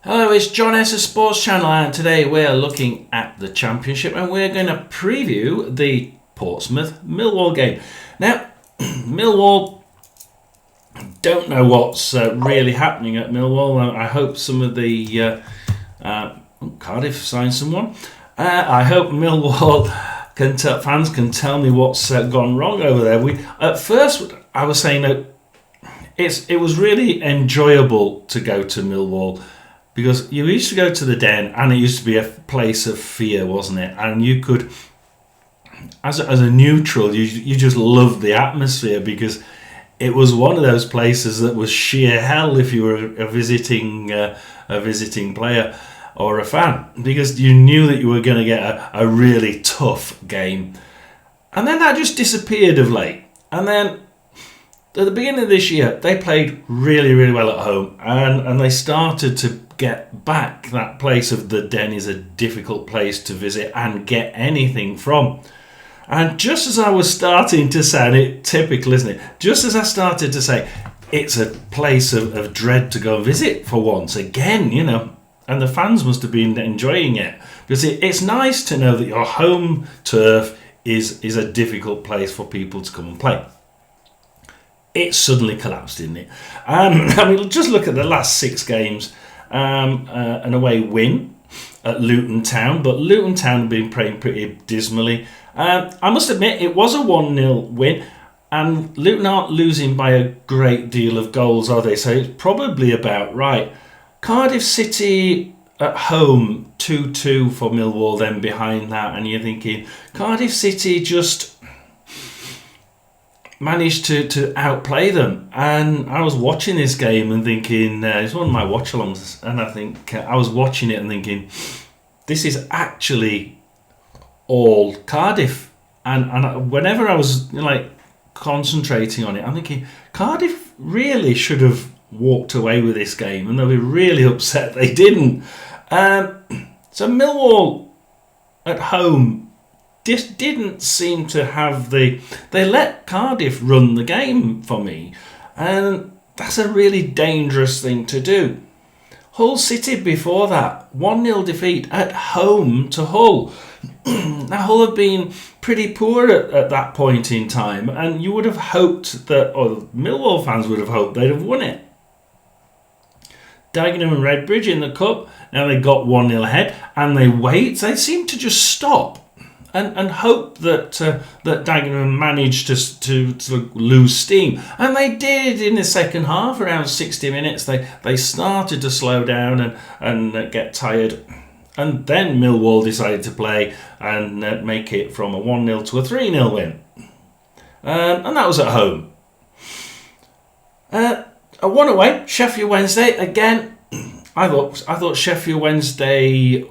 Hello, it's John S. Sports Channel, and today we're looking at the Championship and we're going to preview the Portsmouth Millwall game. Now, Millwall, don't know what's really happening at Millwall. I hope some of the Cardiff signed someone. I hope Millwall fans can tell me what's gone wrong over there. At first I was saying that it was really enjoyable to go to Millwall, because you used to go to the Den and it used to be a place of fear, wasn't it? And you could, as a neutral, you just loved the atmosphere, because it was one of those places that was sheer hell if you were a visiting player or a fan, because you knew that you were going to get a really tough game. And then that just disappeared of late. And then at the beginning of this year, they played really, really well at home, and they started to get back that place of the Den is a difficult place to visit and get anything from. And just as I was starting to say, and it's typical, isn't it? Just as I started to say, it's a place of dread to go and visit for once again, and the fans must have been enjoying it, because it's nice to know that your home turf is a difficult place for people to come and play. It suddenly collapsed, didn't it? Just look at the last 6 games. An away win at Luton Town, but Luton Town have been playing pretty dismally. I must admit, it was a 1-0 win, and Luton aren't losing by a great deal of goals, are they? So it's probably about right. Cardiff City at home, 2-2 for Millwall, then behind that, and you're thinking, Cardiff City just managed to outplay them. And I was watching this game and thinking, it's one of my watch-alongs, and I think I was watching it and thinking, this is actually all Cardiff. And whenever I was concentrating on it, I'm thinking Cardiff really should have walked away with this game, and they'll be really upset they didn't. So Millwall at home just didn't seem to have they let Cardiff run the game for me, and that's a really dangerous thing to do. Hull City before that, 1-0 defeat at home to Hull. Now Hull have been pretty poor at that point in time, and you would have hoped that, or Millwall fans would have hoped they'd have won it. Dagenham and Redbridge in the cup, now they got 1-0 ahead, and they seem to just stop and hope that Dagenham managed to lose steam. And they did in the second half. Around 60 minutes, they started to slow down and get tired. And then Millwall decided to play and make it from a 1-0 to a 3-0 win. And that was at home. A 1 away, Sheffield Wednesday. Again, I thought Sheffield Wednesday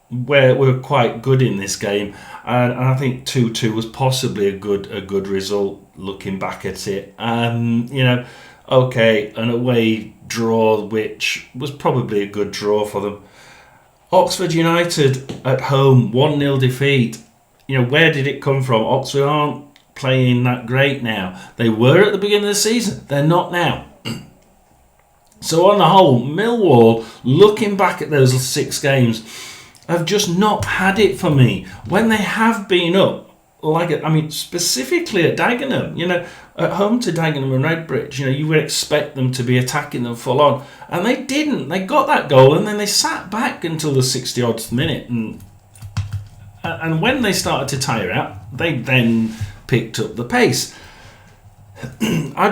were quite good in this game, and I think 2-2 was possibly a good result looking back at it. Okay, an away draw, which was probably a good draw for them. Oxford United at home, 1-0 defeat. Where did it come from? Oxford aren't playing that great now. They were at the beginning of the season. They're not now. So on the whole, Millwall, looking back at those 6 games, have just not had it for me. When they have been up, specifically at Dagenham, at home to Dagenham and Redbridge, you would expect them to be attacking them full on. And they didn't. They got that goal and then they sat back until the 60-odd minute. And when they started to tire out, they then picked up the pace. I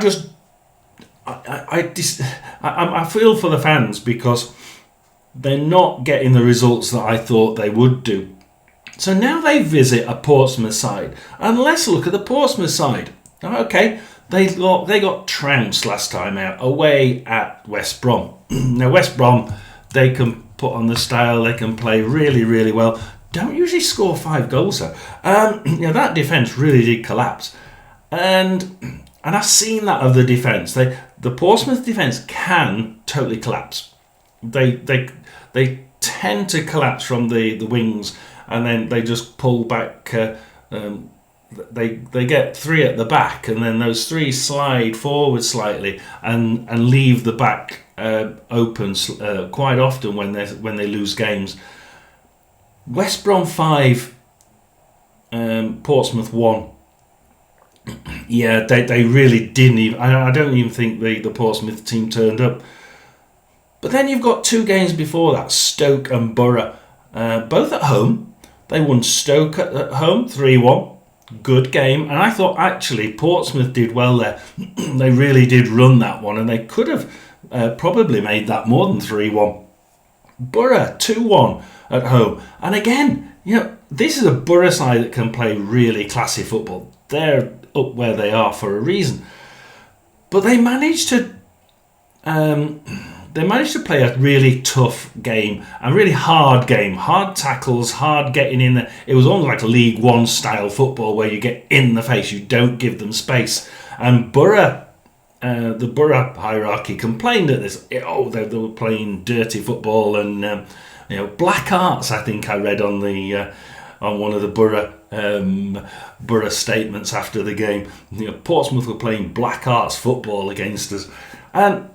feel for the fans, because they're not getting the results that I thought they would do. So now they visit a Portsmouth side, and let's look at the Portsmouth side. Okay, they got trounced last time out away at West Brom. Now West Brom, they can put on the style, they can play really, really well. Don't usually score 5 goals though. That defence really did collapse, and I've seen that of the defence. The Portsmouth defence can totally collapse. They tend to collapse from the wings, and then they just pull back. They get 3 at the back, and then those 3 slide forward slightly and leave the back open quite often when they lose games. West Brom 5, Portsmouth 1. Yeah, they really didn't even. I don't even think the Portsmouth team turned up. But then you've got 2 games before that, Stoke and Borough, both at home. They won Stoke at home 3-1. Good game, and I thought actually Portsmouth did well there. They really did run that one, and they could have probably made that more than 3-1. Borough 2-1 at home, and again, this is a Borough side that can play really classy football. They're up where they are for a reason, but they managed to play a really tough game, a really hard game, hard tackles, hard getting in there. It was almost like a League One style football where you get in the face, you don't give them space. And Borough, the Borough hierarchy complained at this. They were playing dirty football and black arts. I think I read on one of the Borough statements after the game. Portsmouth were playing black arts football against us, and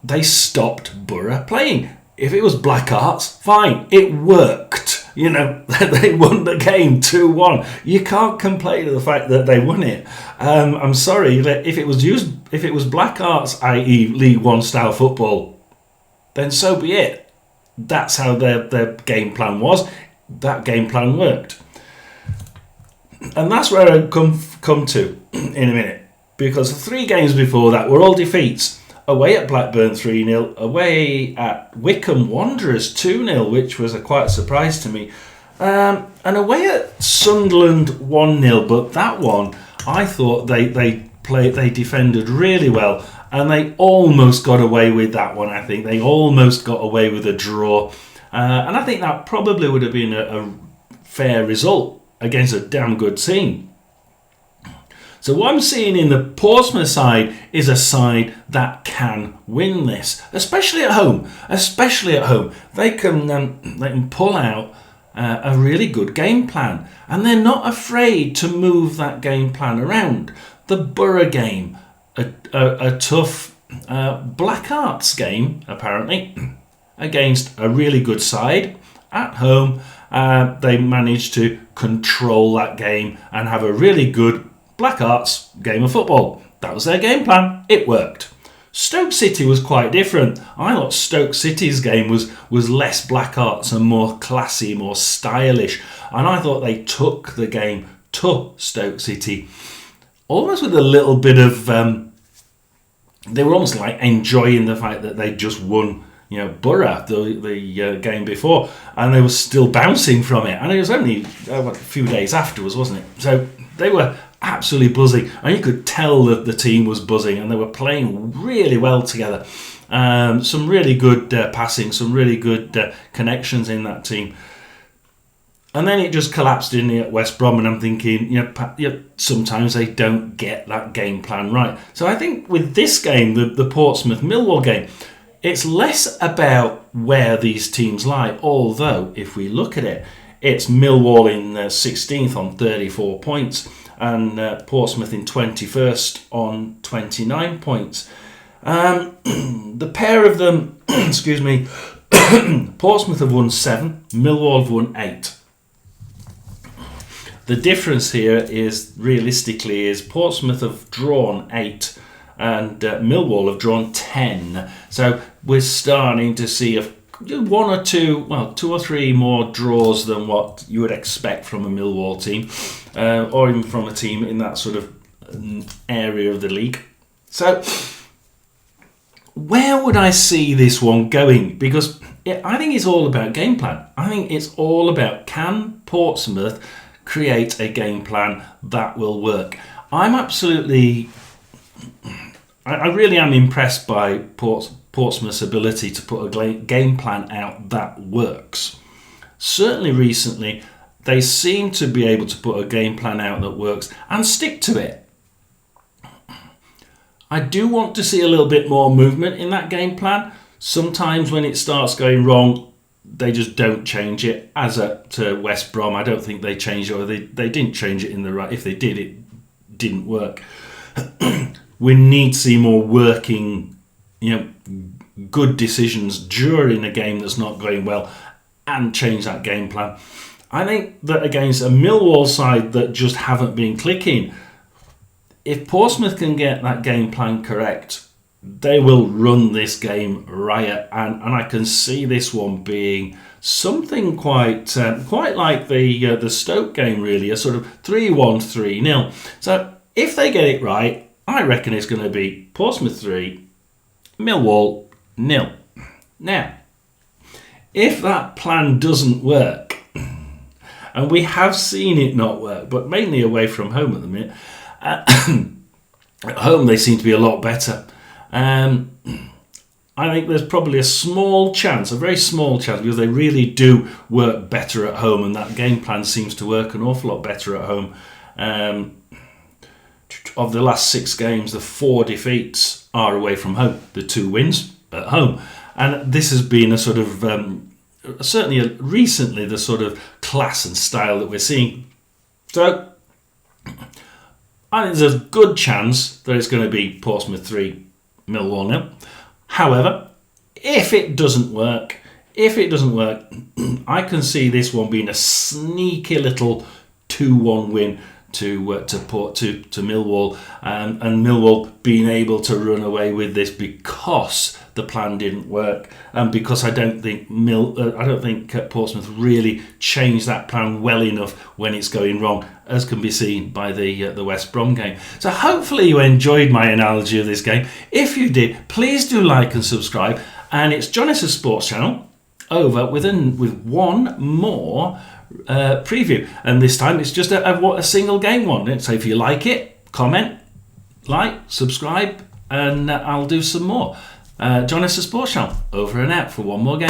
they stopped Borough playing. If it was black arts, fine, it worked. They won the game 2-1. You can't complain of the fact that they won it. I'm sorry, if it was black arts, i.e. League One style football, then so be it. That's how their game plan was. That game plan worked. And that's where I come to in a minute. Because the 3 games before that were all defeats. Away at Blackburn 3-0, away at Wycombe Wanderers 2-0, which was quite a surprise to me, and away at Sunderland 1-0. But that one, I thought they defended really well, and they almost got away with that one. I think they almost got away with a draw, and I think that probably would have been a fair result against a damn good team. So what I'm seeing in the Portsmouth side is a side that can win this, especially at home. Especially at home, they can pull out a really good game plan, and they're not afraid to move that game plan around. The Borough game, a tough Black Arts game apparently against a really good side at home. They managed to control that game and have a really good Black Arts game of football. That was their game plan. It worked. Stoke City was quite different. I thought Stoke City's game was less Black Arts and more classy, more stylish. And I thought they took the game to Stoke City almost with a little bit of... they were almost like enjoying the fact that they just won Borough, the game before, and they were still bouncing from it. And it was only a few days afterwards, wasn't it? So they were absolutely buzzing, and you could tell that the team was buzzing, and they were playing really well together. Some really good passing, some really good connections in that team. And then it just collapsed in at West Brom, and I'm thinking, sometimes they don't get that game plan right. So I think with this game, the Portsmouth Millwall game, it's less about where these teams lie, although if we look at it, it's Millwall in 16th on 34 points, and Portsmouth in 21st on 29 points. The pair of them, excuse me, Portsmouth have won 7, Millwall have won 8. The difference here is, realistically, is Portsmouth have drawn 8 and Millwall have drawn 10. So we're starting to see one or two, well, 2 or 3 more draws than what you would expect from a Millwall team, or even from a team in that sort of area of the league. So where would I see this one going? Because I think it's all about game plan. I think it's all about, can Portsmouth create a game plan that will work? I really am impressed by Portsmouth's ability to put a game plan out that works. Certainly recently, they seem to be able to put a game plan out that works and stick to it. I do want to see a little bit more movement in that game plan. Sometimes when it starts going wrong, they just don't change it. As at West Brom, I don't think they changed it, or they didn't change it in the right. If they did, it didn't work. We need to see more working good decisions during a game that's not going well and change that game plan. I think that against a Millwall side that just haven't been clicking, if Portsmouth can get that game plan correct, they will run this game riot, and I can see this one being something quite like the Stoke game, really, a sort of 3-1, 3-0. So if they get it right, I reckon it's going to be Portsmouth 3, Millwall 0. Now, if that plan doesn't work, and we have seen it not work, but mainly away from home at the minute, at home they seem to be a lot better. I think there's probably a small chance, a very small chance, because they really do work better at home, and that game plan seems to work an awful lot better at home. Of the last 6 games, the 4 defeats are away from home, the 2 wins at home. And this has been a sort of, recently, the sort of class and style that we're seeing. So, I think there's a good chance that it's going to be Portsmouth 3, Millwall 0. However, if it doesn't work, I can see this one being a sneaky little 2-1 win to Millwall, and Millwall being able to run away with this because the plan didn't work, and because I don't think Portsmouth really changed that plan well enough when it's going wrong, as can be seen by the West Brom game. So hopefully you enjoyed my analogy of this game. If you did, please do like and subscribe. And it's John S.'s Sports Channel over with one more preview, and this time it's just a single game one. So if you like it, comment, like, subscribe, and I'll do some more. John S.'s Sports Channel over and out for one more game.